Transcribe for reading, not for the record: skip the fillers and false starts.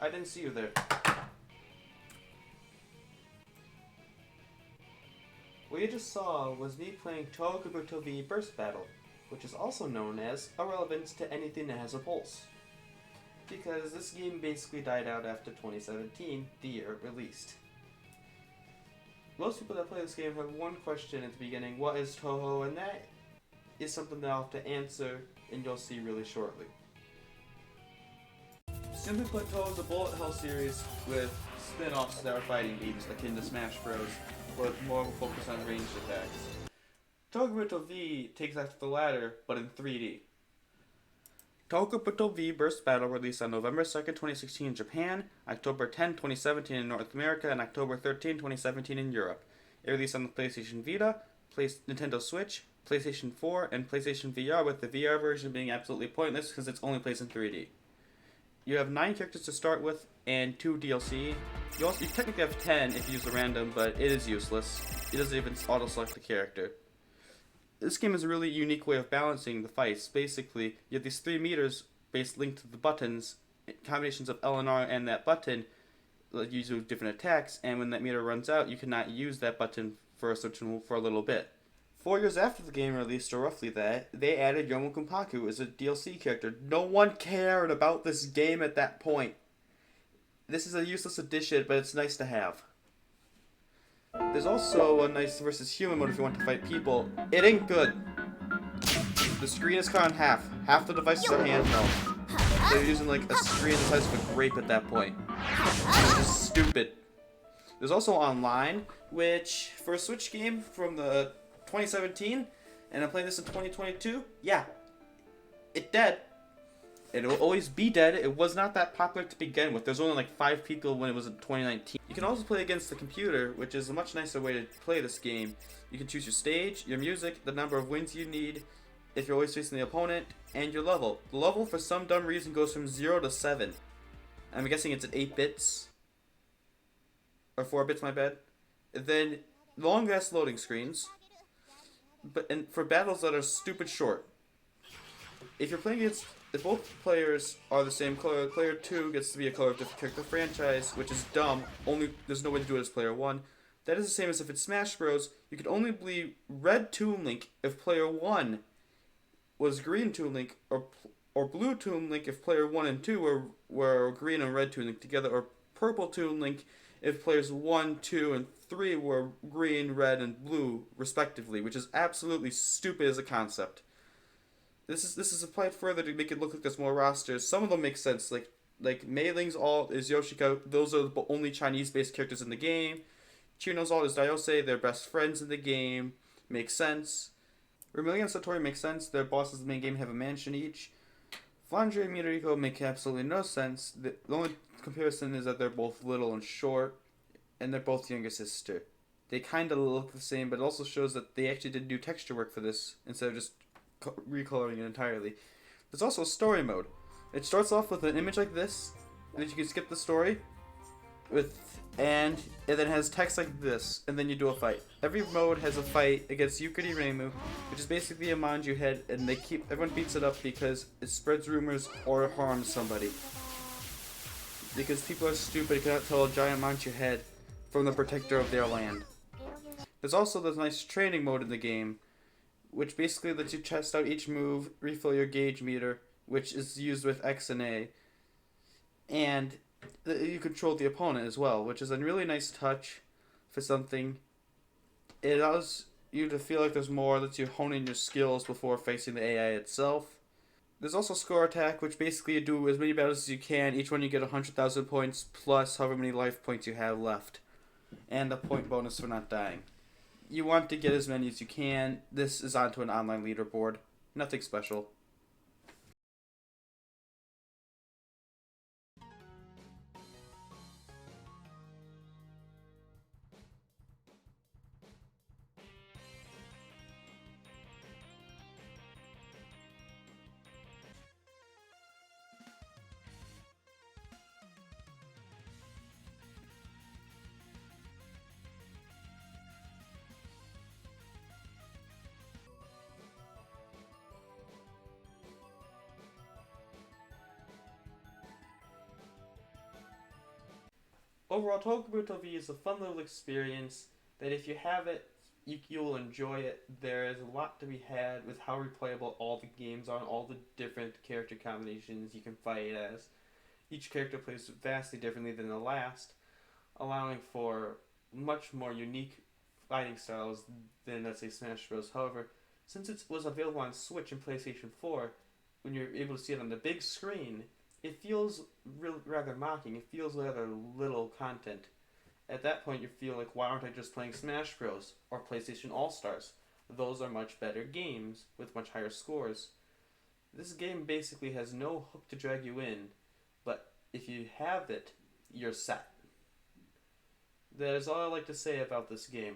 I didn't see you there. What you just saw was me playing Touhou Kobuto V Burst Battle, which is also known as irrelevant to anything that has a pulse. Because this game basically died out after 2017, the year it released. Most people that play this game have one question at the beginning: what is Touhou? And that is something that I'll have to answer, and you'll see really shortly. Simply put, Touhou is a bullet hell series with spin-offs that are fighting games akin to Smash Bros, with more of a focus on ranged attacks. Touhou Kobuto V takes after the latter, but in 3D. Touhou Kobuto V Burst Battle released on November 2nd, 2016 in Japan, October 10, 2017 in North America, and October 13, 2017 in Europe. It released on the PlayStation Vita, Nintendo Switch, PlayStation 4, and PlayStation VR, with the VR version being absolutely pointless because it's only plays in 3D. You have 9 characters to start with, and 2 DLC. You technically have 10 if you use the random, but it is useless. It doesn't even auto-select the character. This game is a really unique way of balancing the fights. Basically, you have these 3 meters linked to the buttons, combinations of L and R and that button use different attacks, and when that meter runs out, you cannot use that button for a certain move for a little bit. 4 years after the game released, or roughly that, they added Yomo Kumpaku as a DLC character. No one cared about this game at that point. This is a useless addition, but it's nice to have. There's also a nice versus human mode if you want to fight people. It ain't good. The screen is cut in half. Half the devices are handheld. So you're using like a screen the size of a grape at that point. It's just stupid. There's also online, which for a Switch game from the 2017, and I'm playing this in 2022, yeah, it dead. It will always be dead. It was not that popular to begin with. There's only like 5 people when it was in 2019. You can also play against the computer, which is a much nicer way to play this game. You can choose your stage, your music, the number of wins you need, if you're always facing the opponent, and your level. The level, for some dumb reason, goes from 0 to 7. I'm guessing it's at 8 bits. Or 4 bits, my bad. And then, long-ass loading screens. And for battles that are stupid short. If both players are the same color, player 2 gets to be a color of different character franchise, which is dumb. There's no way to do it as player 1. That is the same as if it's Smash Bros. You could only be red Toon Link if player 1 was green Toon Link, or blue Toon Link if player 1 and 2 were green and red Toon Link together, or purple Toon Link if players 1, 2, and 3 were green, red, and blue, respectively, which is absolutely stupid as a concept. This is applied further to make it look like there's more rosters. Some of them make sense, like Mei Ling's alt is Yoshika. Those are the only Chinese-based characters in the game. Chino's alt is Daiose. They're best friends in the game. Makes sense. Vermilion and Satori make sense. Their bosses in the main game have a mansion each. Flandre and Midoriko make absolutely no sense. The only comparison is that they're both little and short, and they're both younger sister. They kind of look the same, but it also shows that they actually did do texture work for this instead of just recoloring it entirely. There's also a story mode. It starts off with an image like this, and then you can skip the story, and it then has text like this, and then you do a fight. Every mode has a fight against Yukari Reimu, which is basically a manju head, and everyone beats it up because it spreads rumors or harms somebody. Because people are stupid and cannot tell a giant manju head from the protector of their land. There's also this nice training mode in the game, which basically lets you test out each move, refill your gauge meter, which is used with X and A, and you control the opponent as well, which is a really nice touch for something. It allows you to feel like there's more, lets you hone in your skills before facing the AI itself. There's also score attack, which basically you do as many battles as you can. Each one you get 100,000 points, plus however many life points you have left, and a point bonus for not dying. You want to get as many as you can. This is onto an online leaderboard. Nothing special. overall, Kobuto V is a fun little experience that if you have it, you'll enjoy it. There is a lot to be had with how replayable all the games are, and all the different character combinations you can fight as. Each character plays vastly differently than the last, allowing for much more unique fighting styles than, let's say, Smash Bros. However, since it was available on Switch and PlayStation 4, when you're able to see it on the big screen, it feels rather mocking. It feels rather little content. At that point, you feel like, why aren't I just playing Smash Bros. Or PlayStation All Stars? Those are much better games with much higher scores. This game basically has no hook to drag you in, but if you have it, you're set. That is all I like to say about this game.